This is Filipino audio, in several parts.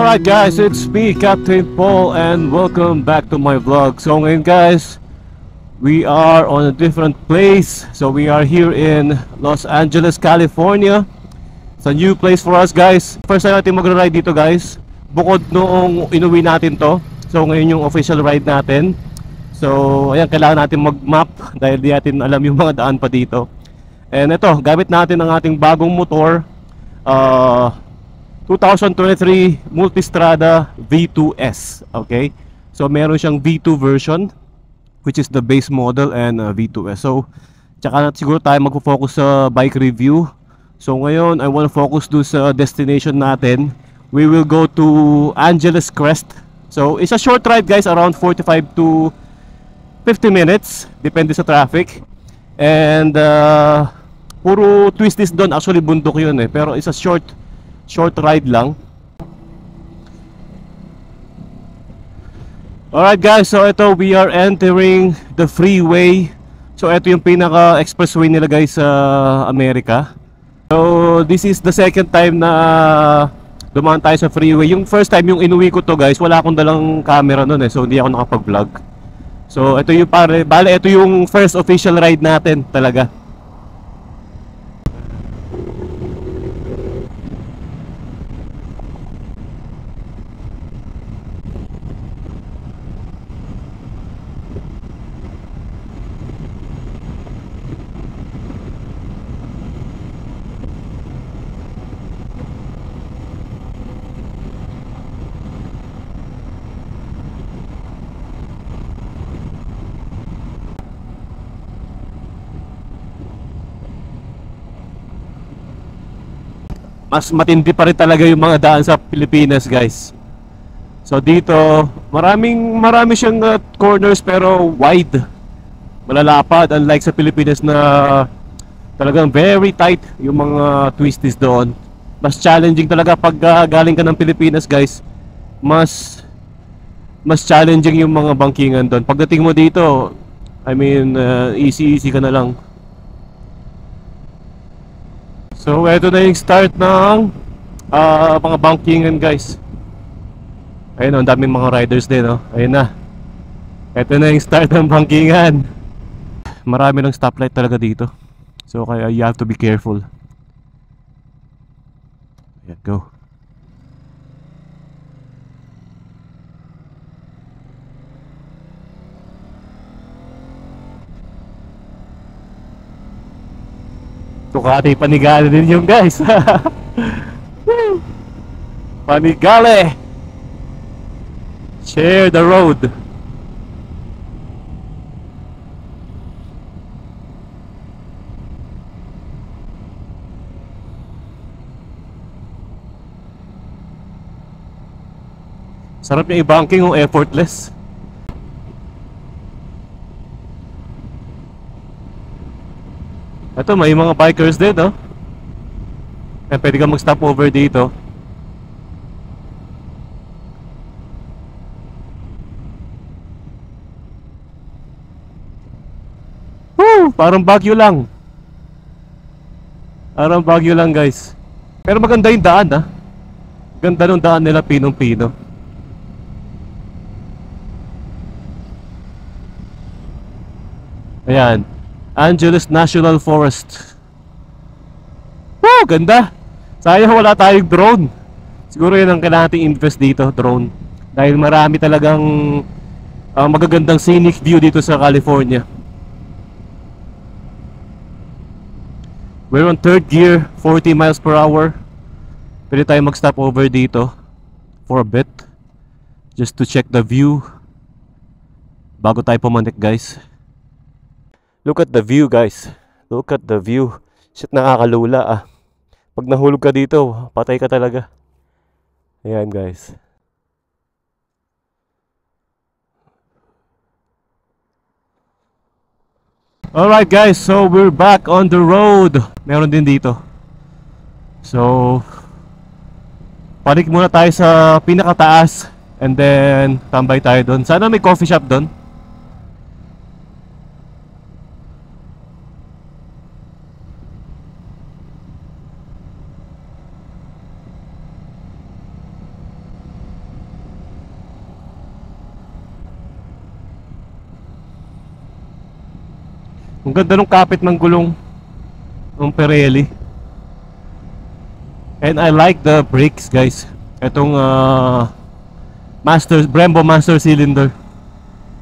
Alright guys, it's me, Captain Paul, and welcome back to my vlog. So ngayon guys, we are on a different place. So we are here in Los Angeles, California. It's a new place for us guys. First time natin mag-ride dito guys, bukod noong inuwi natin to. So ngayon yung official ride natin. So ayan, kailangan natin mag-map dahil di natin alam yung mga daan pa dito. And ito, gamit natin ang ating bagong motor, 2023 Multistrada V2S. Okay, so meron siyang V2 version, which is the base model, and V2S. So tsaka siguro tayo magpo-focus sa bike review. So ngayon I want to focus do sa destination natin. We will go to Angeles Crest. So it's a short ride guys, around 45 to 50 minutes depende sa traffic. And puro twisties doon, actually bundok yun pero it's a short ride lang. Alright guys, so ito, we are entering the freeway. So ito yung pinaka expressway nila guys sa Amerika. So this is the second time na dumaan tayo sa freeway. Yung first time, yung inuwi ko to guys, wala akong dalang camera nun so hindi ako nakapag-vlog. So ito yung bale ito yung first official ride natin talaga. Mas matindi pa rin talaga yung mga daan sa Pilipinas guys. So dito marami siyang corners pero wide, malalapad, unlike sa Pilipinas na talagang very tight yung mga twisties doon. Mas challenging talaga pag galing ka ng Pilipinas guys. Mas challenging yung mga bangkingan doon. Pagdating mo dito, I mean easy ka na lang. So ito na yung start ng mga bankingan guys. Ayun, ang daming mga riders din Ayun na. Ito na yung start ng bankingan. Marami ng stoplight talaga dito. So kaya you have to be careful. Ayan, go. Ducati Panigale din yung guys. Panigale, share the road. Sarap yung i-banking o effortless. Ito, may mga bikers din pwede ka mag-stop over dito. Woo! Parang Baguio lang. Parang Baguio lang guys. Pero maganda yung daan Ganda ng daan nila, pinong-pino. Ayan, Angeles National Forest. Wow, ganda. Sayang wala tayong drone. Siguro yun ang kailangan natin invest dito, drone. Dahil marami talagang magagandang scenic view dito sa California. We're on third gear, 40 miles per hour. Pwede tayo mag-stop over dito for a bit, just to check the view bago tayo pumanik guys. Look at the view guys. Look at the view. Shit, nakakalula Pag nahulog ka dito, patay ka talaga. Ayan guys. Alright guys, so we're back on the road. Meron din dito. So panik muna tayo sa pinakataas, and then tambay tayo doon. Sana may coffee shop doon. Ang ganda ng kapit ng gulong ng Pirelli. And I like the brakes, guys. Itong Brembo Master Cylinder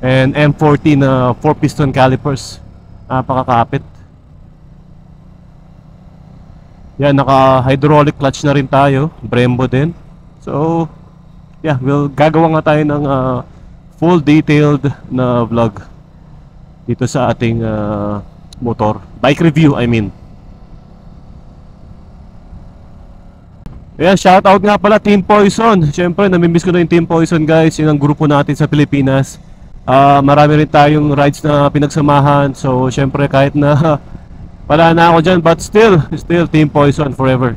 and M40 na 4-piston calipers. Napakakapit. Yan, naka-hydraulic clutch na rin tayo. Brembo din. So, yeah, gagawa nga tayo ng full detailed na vlog dito sa ating motor. Bike review, I mean. Ayan, shoutout nga pala Team Poison. Siyempre, namimiss ko na yung Team Poison, guys. Yun ang grupo natin sa Pilipinas. Marami rin tayong rides na pinagsamahan. So, siyempre, kahit na wala na ako dyan, but still Team Poison forever.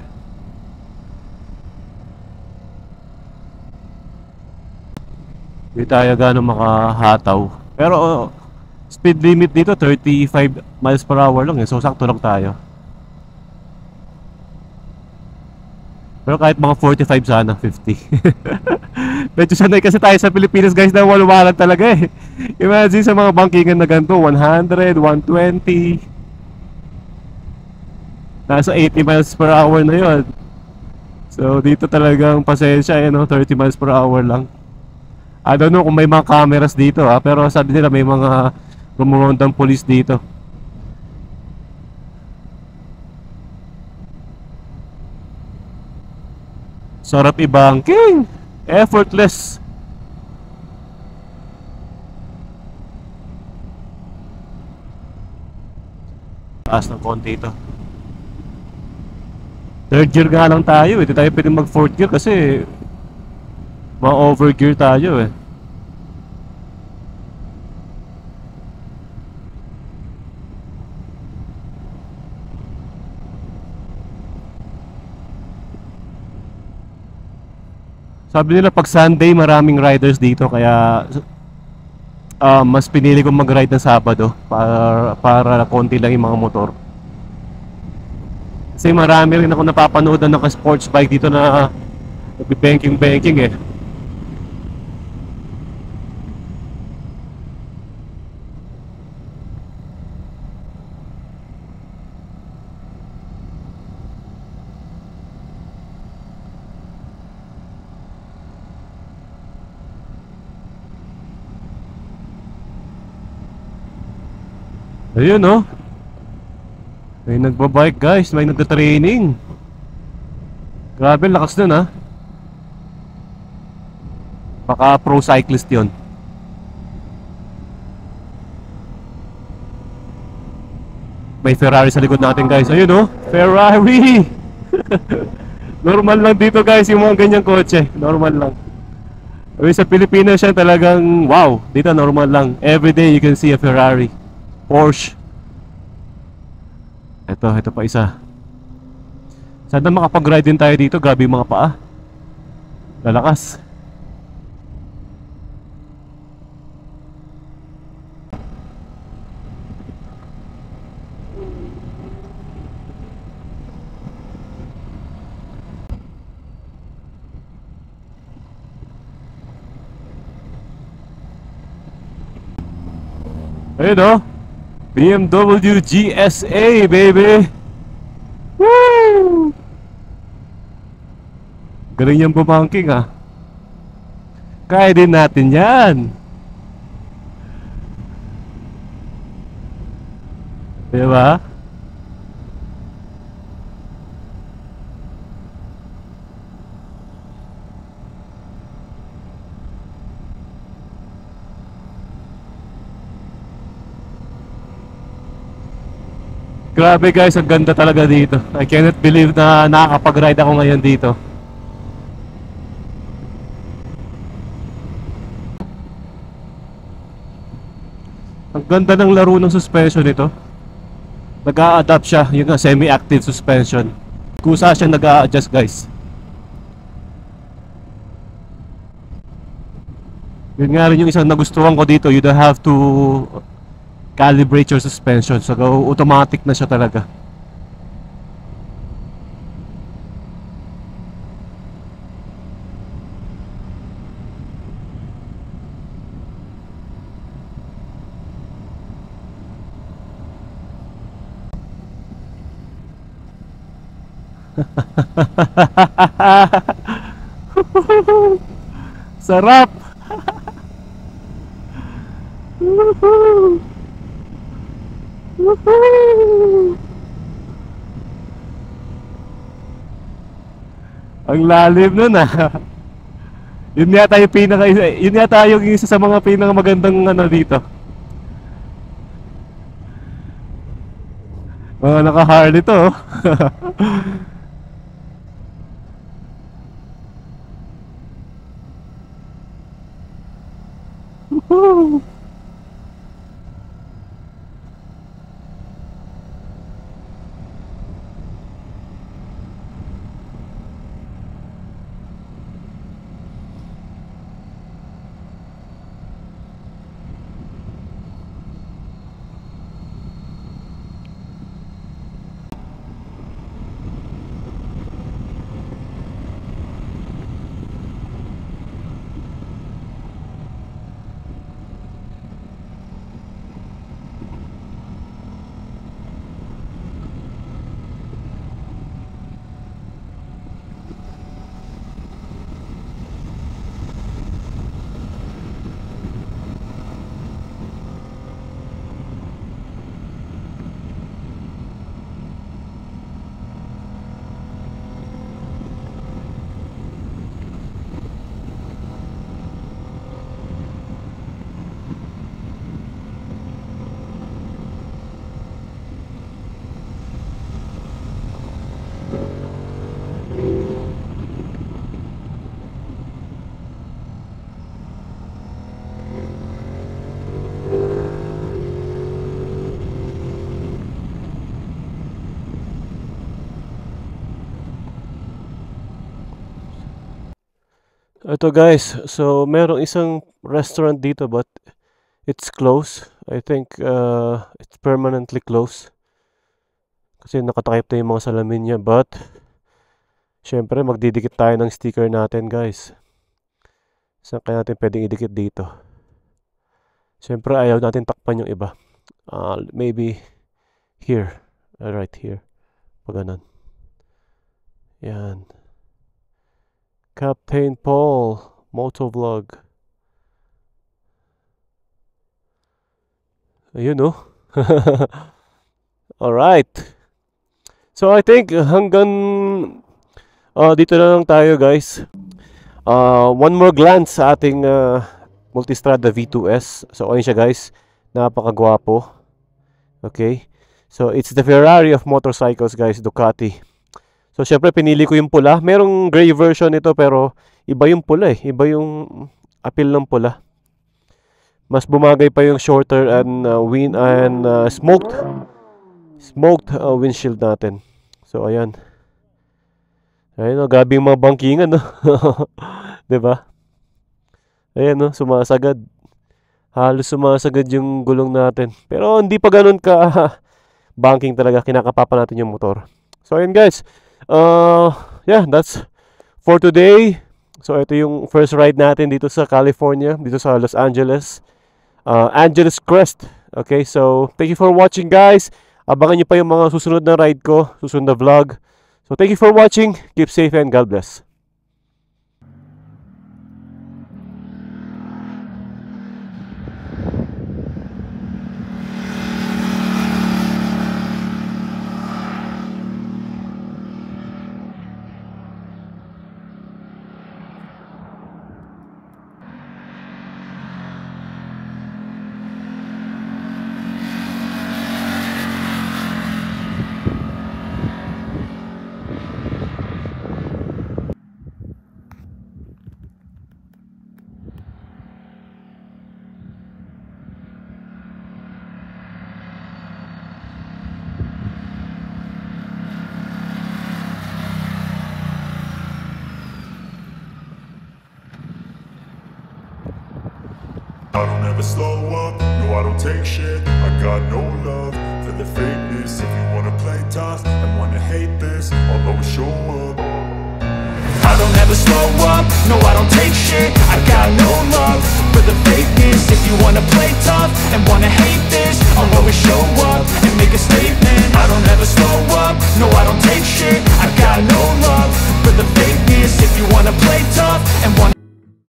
Hindi tayo gano'ng makahataw. Pero, speed limit dito, 35 miles per hour lang eh. So, sakto lang tayo. Pero kahit mga 45 sana, 50. Medyo sanay kasi tayo sa Pilipinas, guys, na walwalan talaga eh. Imagine sa mga bangkingan na ganito, 100, 120. Nasa 80 miles per hour na yun. So dito talagang pasensya, 30 miles per hour lang. I don't know kung may mga cameras dito pero sabi nila may mga rumurondang police dito. Sarap i-banking. Effortless. Taas ng konti ito. Third gear nga lang tayo. Hindi tayo pwede mag fourth gear kasi ma-overgear tayo eh. Sabi nila pag Sunday maraming riders dito kaya mas pinili kong mag-ride ng Sabado para konti lang yung mga motor. Kasi marami rin ako napapanood na naka-sports bike dito na nagbe-banking eh. Ayun oh. May nagbabike, guys, may nagta-training. Grabe, lakas nun Baka pro cyclist yun. May Ferrari sa likod natin, guys. Ayun oh, Ferrari. Normal lang dito, guys, yung mga ganyang kotse. Normal lang. Sa Pilipinas yan talagang wow. Dito normal lang. Every day you can see a Ferrari, Porsche. Ito pa isa. Sana makapag-ride din tayo dito. Grabe yung mga paa. Lalakas. Ayun oh, BMW GSA, baby. Woo! Galing yung bumangking Kaya din natin yan. Diba? Grabe, guys, ang ganda talaga dito. I cannot believe na nakakapag-ride ako ngayon dito. Ang ganda ng laro ng suspension nito. Nag-a-adapt siya, yung semi-active suspension. Kusa siya nag-a-adjust, guys. Yun nga rin yung isang nagustuhan ko dito. You don't have to calibrate your suspension. So automatic na siya talaga. Sarap! Ang lalim nun ah. Yun yata yung yun yata yung isa sa mga pinakamagandang ano dito. Mga naka-Harley to oh. Woohoo! Ito guys, so merong isang restaurant dito but it's closed. I think it's permanently closed. Kasi nakatakip na yung mga salamin niya but syempre magdidikit tayo ng sticker natin guys. Saan kaya natin pwedeng idikit dito? Syempre ayaw natin takpan yung iba. Maybe here. Right here. Pag ganun. Yan. Captain Paul Motovlog. Ayun oh. Alright. So I think hanggang dito na lang tayo guys. One more glance sa ating Multistrada V2S. So ayun siya guys. Napakagwapo. Okay. So it's the Ferrari of motorcycles guys, Ducati. So syempre pinili ko yung pula. Merong gray version nito pero iba yung pula eh. Iba yung appeal ng pula. Mas bumagay pa yung shorter and smoked windshield natin. So ayan. Ayun oh, grabe yung mga bangkingan no. 'Di ba? Ayan no, sumasagad. Halos sumasagad yung gulong natin. Pero hindi pa ganoon ka banking talaga, kinakapapa natin yung motor. So ayan guys. Yeah, that's for today. So ito yung first ride natin dito sa California, dito sa Los Angeles. Angeles Crest. Okay, so thank you for watching guys. Abangan nyo pa yung mga susunod na ride ko, susunod na vlog. So thank you for watching. Keep safe and God bless. I don't ever slow up, no I don't take shit. I got no love for the fakeness. If you wanna play tough and wanna hate this, I'll always show up. I don't ever slow up, no I don't take shit. I got no love for the fakeness. If you wanna play tough and wanna hate